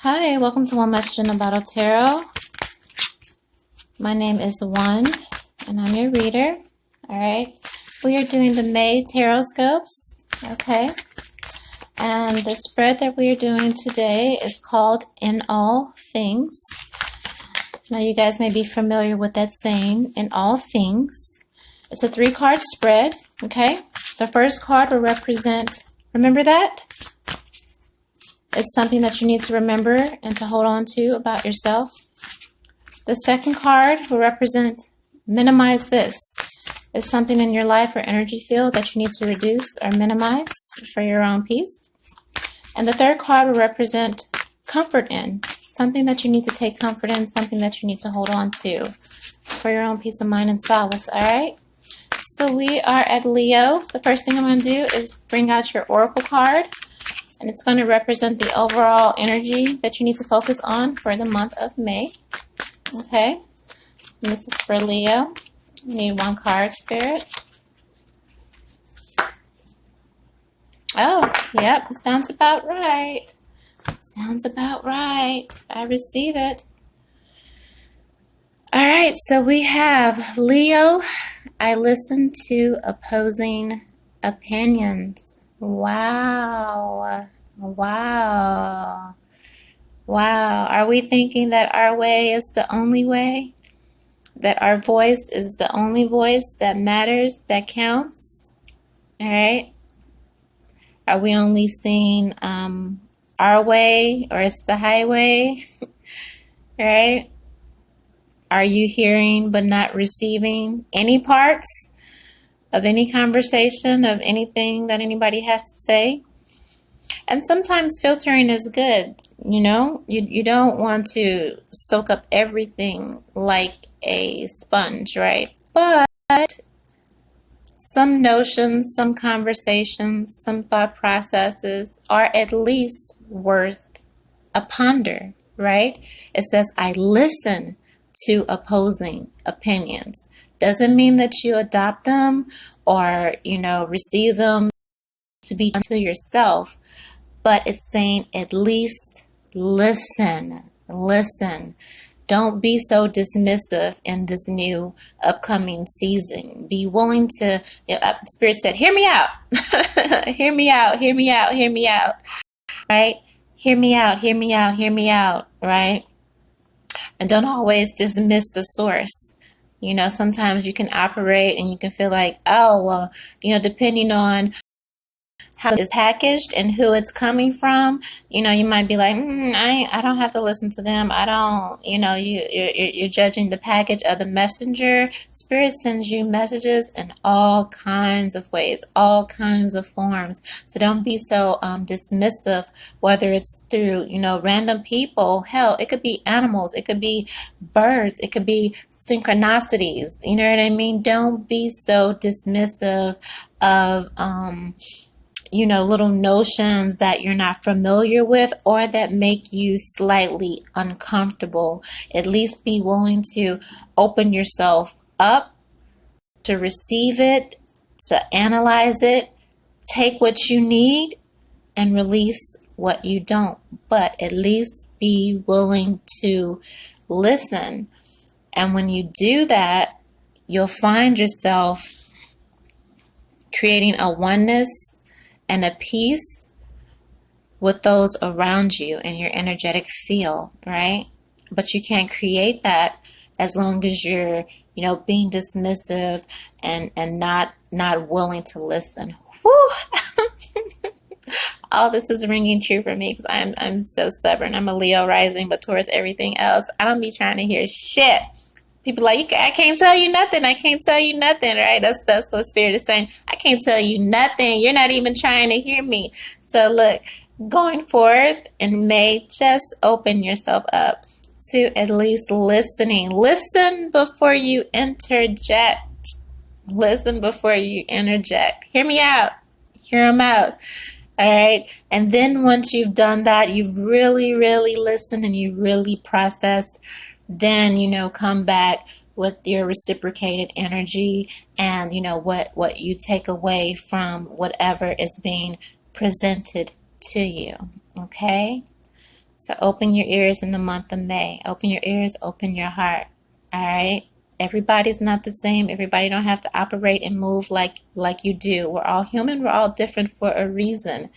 Hi, welcome to One Message in a Bottle Tarot. My name is One, and I'm your reader. Alright, we are doing the May Tarotscopes, okay? And the spread that we are doing today is called In All Things. Now, you guys may be familiar with that saying, in all things. It's a 3-card spread, okay? The first card will represent, remember that? It's something that you need to remember and to hold on to about yourself. The second card will represent minimize this. It's something in your life or energy field that you need to reduce or minimize for your own peace. And the third card will represent comfort in. Something that you need to take comfort in, something that you need to hold on to for your own peace of mind and solace, all right? So we are at Leo. The first thing I'm going to do is bring out your oracle card. And it's going to represent the overall energy that you need to focus on for the month of May. Okay? And this is for Leo. You need 1 card, Spirit. Oh, yep. Sounds about right. Sounds about right. I receive it. All right. So we have Leo. I listen to opposing opinions. Wow. Wow. Wow. Are we thinking that our way is the only way? That our voice is the only voice that matters, that counts? All right. Are we only seeing our way, or it's the highway? All right. Are you hearing but not receiving any parts of any conversation, of anything that anybody has to say? And sometimes filtering is good, you know. You don't want to soak up everything like a sponge, right? But some notions, some conversations, some thought processes are at least worth a ponder, right? It says, I listen to opposing opinions. Doesn't mean that you adopt them or, receive them to be unto yourself. But it's saying at least listen. Listen. Don't be so dismissive in this new upcoming season. Be willing to, Spirit said, hear me out. Hear me out, hear me out, hear me out. Right? Hear me out, hear me out, hear me out. Right? And don't always dismiss the source. Sometimes you can operate and you can feel like, oh, well, depending on how it's packaged and who it's coming from, you might be like, I don't have to listen to them. I don't, you're judging the package of the messenger. Spirit sends you messages in all kinds of ways, all kinds of forms. So don't be so dismissive, whether it's through, random people. Hell, it could be animals. It could be birds. It could be synchronicities. You know what I mean? Don't be so dismissive of, little notions that you're not familiar with or that make you slightly uncomfortable. At least be willing to open yourself up to receive it, to analyze it, take what you need and release what you don't. But at least be willing to listen. And when you do that, you'll find yourself creating a oneness and a peace with those around you in your energetic field, right? But you can't create that as long as you're, being dismissive and not willing to listen. Woo! All this is ringing true for me because I'm so stubborn. I'm a Leo rising, but towards everything else, I don't be trying to hear shit. People like, I can't tell you nothing. I can't tell you nothing, right? That's what Spirit is saying. I can't tell you nothing. You're not even trying to hear me. So look, going forward in May, just open yourself up to at least listening. Listen before you interject. Listen before you interject. Hear me out. Hear them out. All right. And then once you've done that, you've really, really listened and you really processed, then, come back with your reciprocated energy and, what you take away from whatever is being presented to you. Okay? So open your ears in the month of May. Open your ears, open your heart. All right? Everybody's not the same. Everybody don't have to operate and move like you do. We're all human. We're all different for a reason,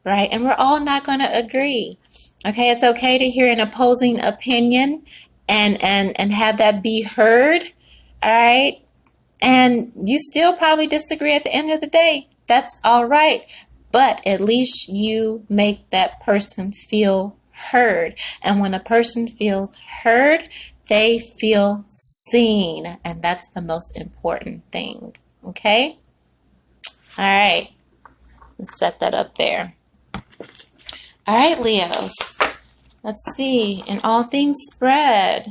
right? And we're all not going to agree. Okay? It's okay to hear an opposing opinion and have that be heard. All right? And you still probably disagree at the end of the day. That's all right. But at least you make that person feel heard. And when a person feels heard, they feel seen. And that's the most important thing. Okay? All right. Let's set that up there. All right, Leos. Let's see. In all things spread.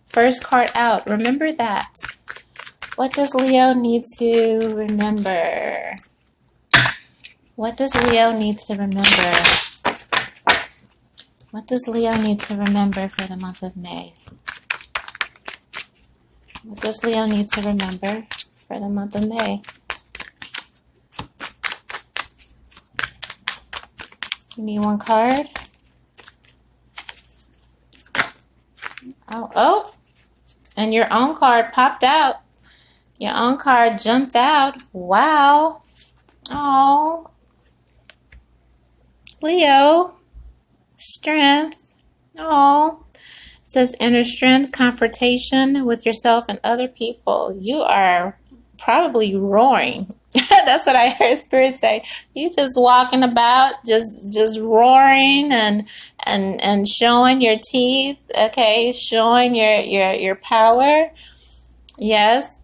First card out. Remember that. What does Leo need to remember? What does Leo need to remember? What does Leo need to remember for the month of May? What does Leo need to remember for the month of May? You need one card? Oh, and your own card popped out. Your own card jumped out. Wow. Oh. Leo. Strength. Oh. It says inner strength, confrontation with yourself and other people. You are probably roaring. That's what I heard Spirit say. You just walking about, just roaring and showing your teeth, okay, showing your power. Yes.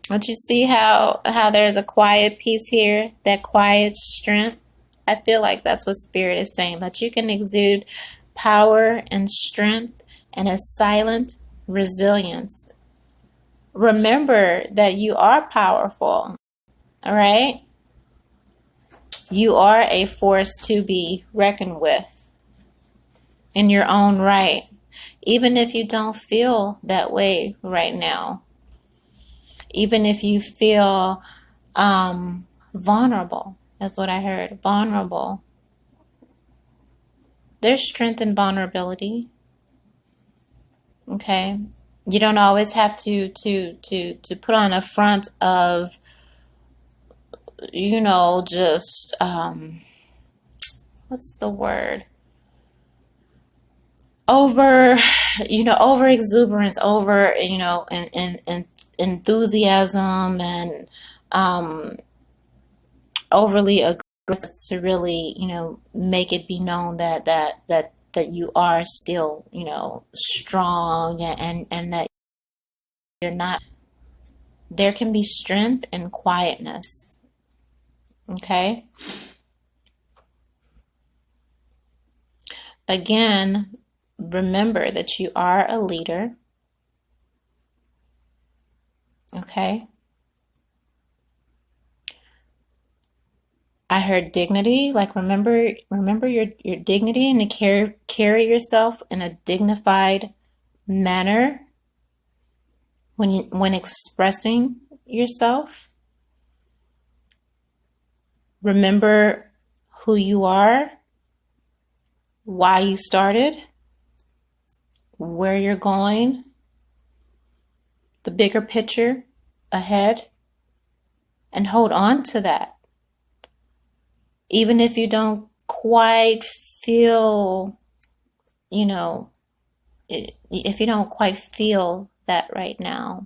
Don't you see how there's a quiet peace here, that quiet strength? I feel like that's what Spirit is saying, that you can exude power and strength and a silent resilience. Remember that you are powerful, all right? You are a force to be reckoned with in your own right, even if you don't feel that way right now. Even if you feel vulnerable, that's what I heard, vulnerable. There's strength in vulnerability. Okay, you don't always have to put on a front of, just what's the word? Over exuberance, over and enthusiasm and overly aggressive to really make it be known that you are still strong and that you're not. There can be strength in quietness. Okay, again, remember that you are a leader. Okay, I heard dignity, like remember your dignity and to carry yourself in a dignified manner when expressing yourself. Remember who you are, why you started, where you're going, the bigger picture ahead, and hold on to that. Even if you don't quite feel, if you don't quite feel that right now,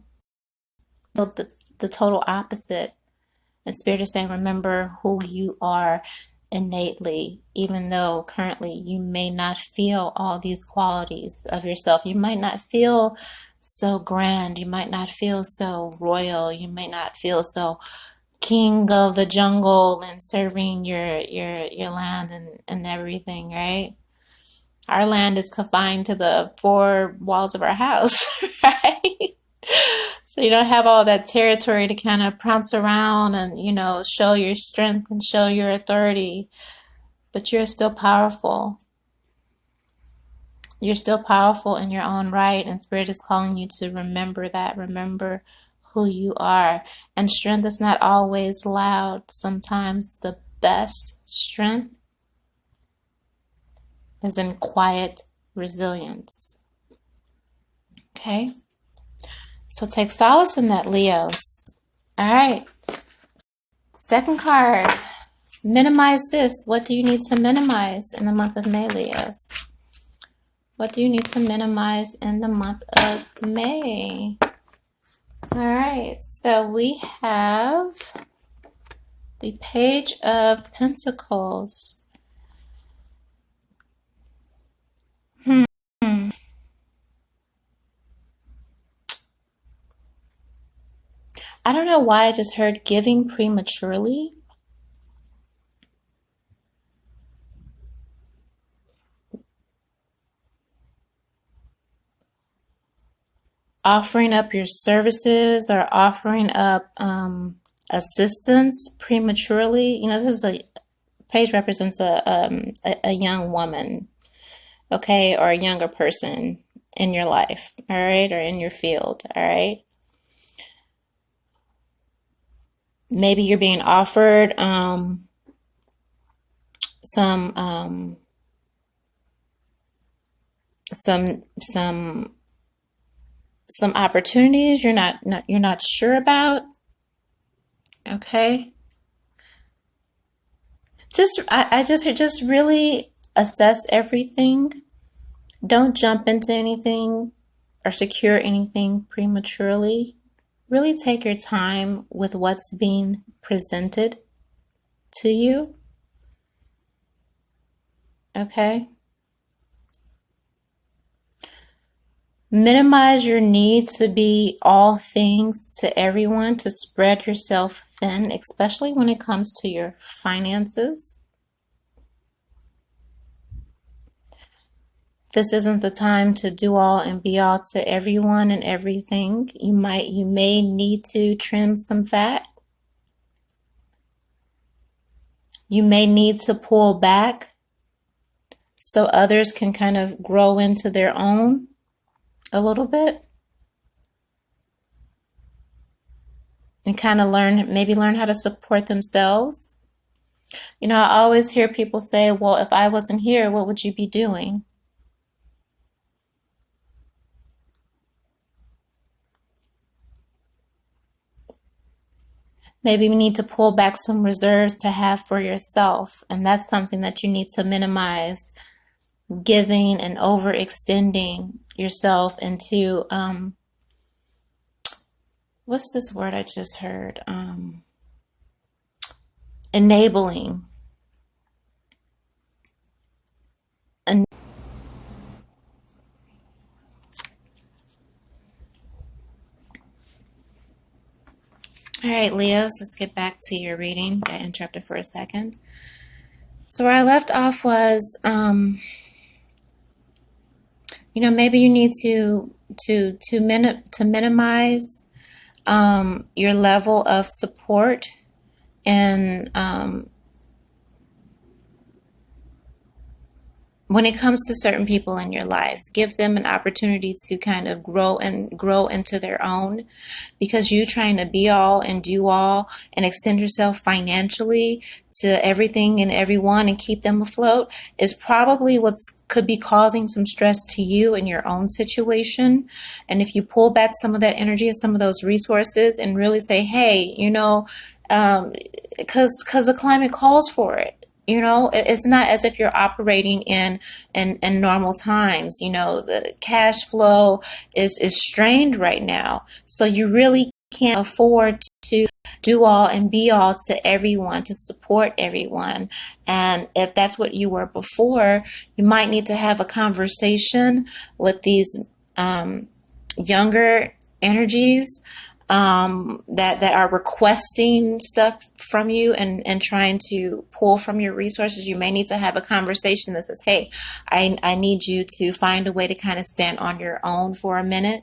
the total opposite. And Spirit is saying, remember who you are innately, even though currently you may not feel all these qualities of yourself. You might not feel so grand. You might not feel so royal. You may not feel so king of the jungle and serving your land and everything, right? Our land is confined to the four walls of our house, right? So you don't have all that territory to kind of prance around and, show your strength and show your authority. But you're still powerful. You're still powerful in your own right. And Spirit is calling you to remember that. Remember who you are. And strength is not always loud. Sometimes the best strength as in quiet resilience. Okay? So take solace in that, Leos. All right. Second card. Minimize this. What do you need to minimize in the month of May, Leos? What do you need to minimize in the month of May? All right. So we have the Page of Pentacles. I don't know why I just heard giving prematurely. Offering up your services or offering up assistance prematurely. You know, this is a page represents a young woman, okay, or a younger person in your life, all right, or in your field, all right. Maybe you're being offered some opportunities you're not sure about. Okay. I just really assess everything. Don't jump into anything or secure anything prematurely. Really take your time with what's being presented to you. Okay? Minimize your need to be all things to everyone, to spread yourself thin, especially when it comes to your finances. This isn't the time to do all and be all to everyone and everything. You may need to trim some fat. You may need to pull back so others can kind of grow into their own a little bit and kind of maybe learn how to support themselves. You know, I always hear people say, well, if I wasn't here, what would you be doing? Maybe you need to pull back some reserves to have for yourself. And that's something that you need to minimize, giving and overextending yourself into, what's this word I just heard? Enabling. All right, Leos, let's get back to your reading. Got interrupted for a second. So where I left off was, you know, maybe you need to minimize your level of support and when it comes to certain people in your lives, give them an opportunity to kind of grow into their own, because you trying to be all and do all and extend yourself financially to everything and everyone and keep them afloat is probably could be causing some stress to you in your own situation. And if you pull back some of that energy and some of those resources and really say, hey, you know, because the climate calls for it. You know, it's not as if you're operating in normal times. You know, the cash flow is strained right now. So you really can't afford to do all and be all to everyone, to support everyone. And if that's what you were before, you might need to have a conversation with these younger energies that are requesting stuff from you and trying to pull from your resources. You may need to have a conversation that says, hey, I need you to find a way to kind of stand on your own for a minute.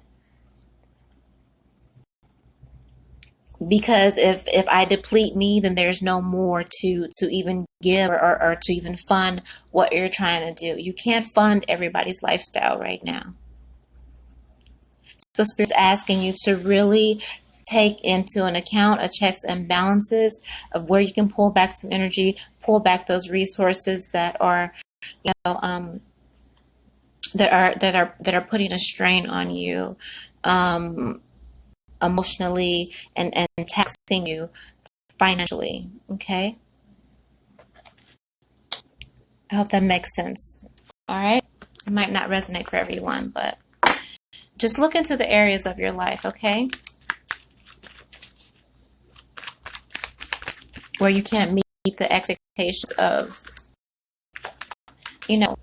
Because if I deplete me, then there's no more to even give or to even fund what you're trying to do. You can't fund everybody's lifestyle right now. So Spirit's asking you to really take into an account a checks and balances of where you can pull back some energy, pull back those resources that are, you know, that are putting a strain on you, emotionally, and taxing you financially. Okay, I hope that makes sense. All right, it might not resonate for everyone, but just look into the areas of your life, okay, where you can't meet the expectations of, you know,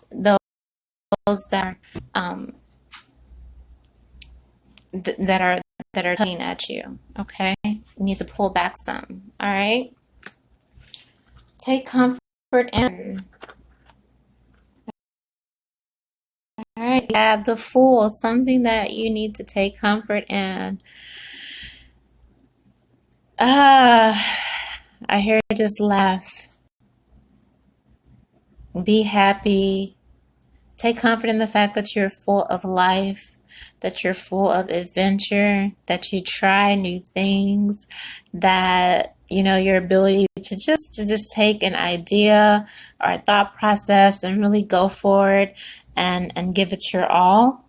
those that are that are tugging at you. Okay, you need to pull back some. All right, take comfort in. All right, you have the Fool, something that you need to take comfort in. I hear just laugh. Be happy. Take comfort in the fact that you're full of life, that you're full of adventure, that you try new things, that your ability to just take an idea or a thought process and really go for it and give it your all.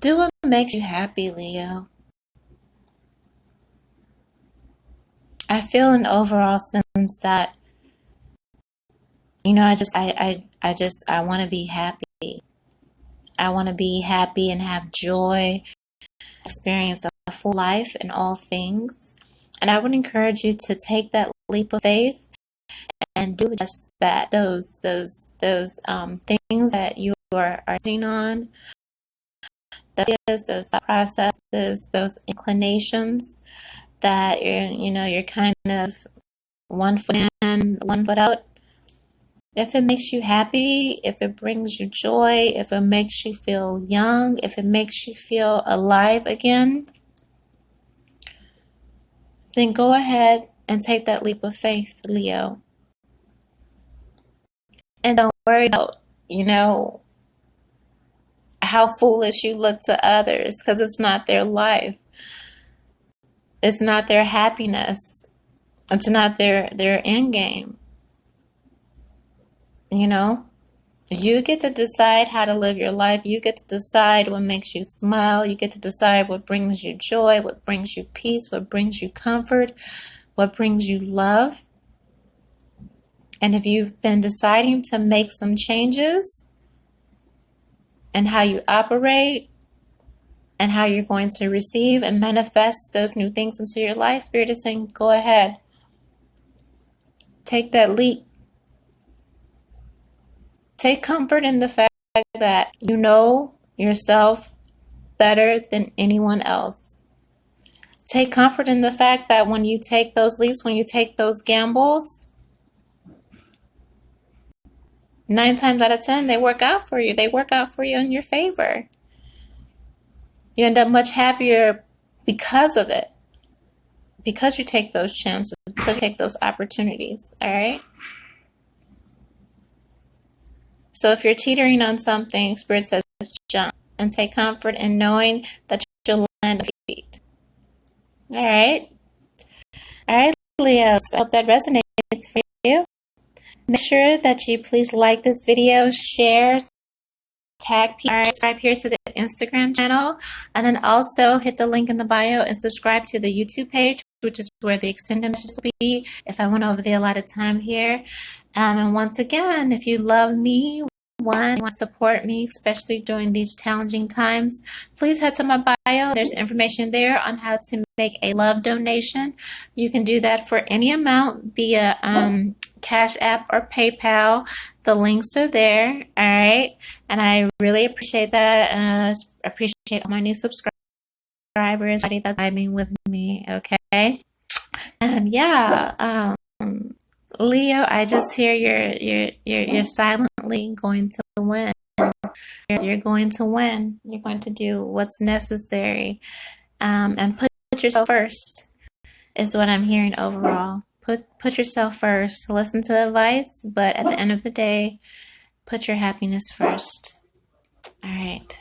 Do what makes you happy, Leo. I feel an overall sense that I want to be happy. I want to be happy and have joy, experience a full life in all things. And I would encourage you to take that leap of faith and do just that. Those things that you are sitting on, those thought processes, those inclinations that you're kind of one foot in, one foot out. If it makes you happy, if it brings you joy, if it makes you feel young, if it makes you feel alive again, then go ahead and take that leap of faith, Leo. And don't worry about, how foolish you look to others, because it's not their life. It's not their happiness. It's not their end game. You get to decide how to live your life. You get to decide what makes you smile. You get to decide what brings you joy, what brings you peace, what brings you comfort, what brings you love. And if you've been deciding to make some changes in how you operate and how you're going to receive and manifest those new things into your life, Spirit is saying, go ahead. Take that leap. Take comfort in the fact that you know yourself better than anyone else. Take comfort in the fact that when you take those leaps, when you take those gambles, 9 times out of 10, they work out for you. They work out for you in your favor. You end up much happier because of it. Because you take those chances, because you take those opportunities, all right? So if you're teetering on something, Spirit says jump and take comfort in knowing that you'll land on your feet. All right? All right, Leo, I hope that resonates for you. Make sure that you please like this video, share, tag people, subscribe here to the Instagram channel, and then also hit the link in the bio and subscribe to the YouTube page, which is where the extended messages will be if I went over the allotted time here. And once again, if you love me, you want to support me, especially during these challenging times, please head to my bio. There's information there on how to make a love donation. You can do that for any amount via CashApp or PayPal. The links are there, all right? And I really appreciate that. Appreciate all my new subscribers, everybody that's vibing with me, okay? And yeah, Leo, I just hear you're silently going to win. You're going to win. You're going to do what's necessary, and put yourself first. Is what I'm hearing overall. Put yourself first. Listen to advice, but at the end of the day, put your happiness first. All right.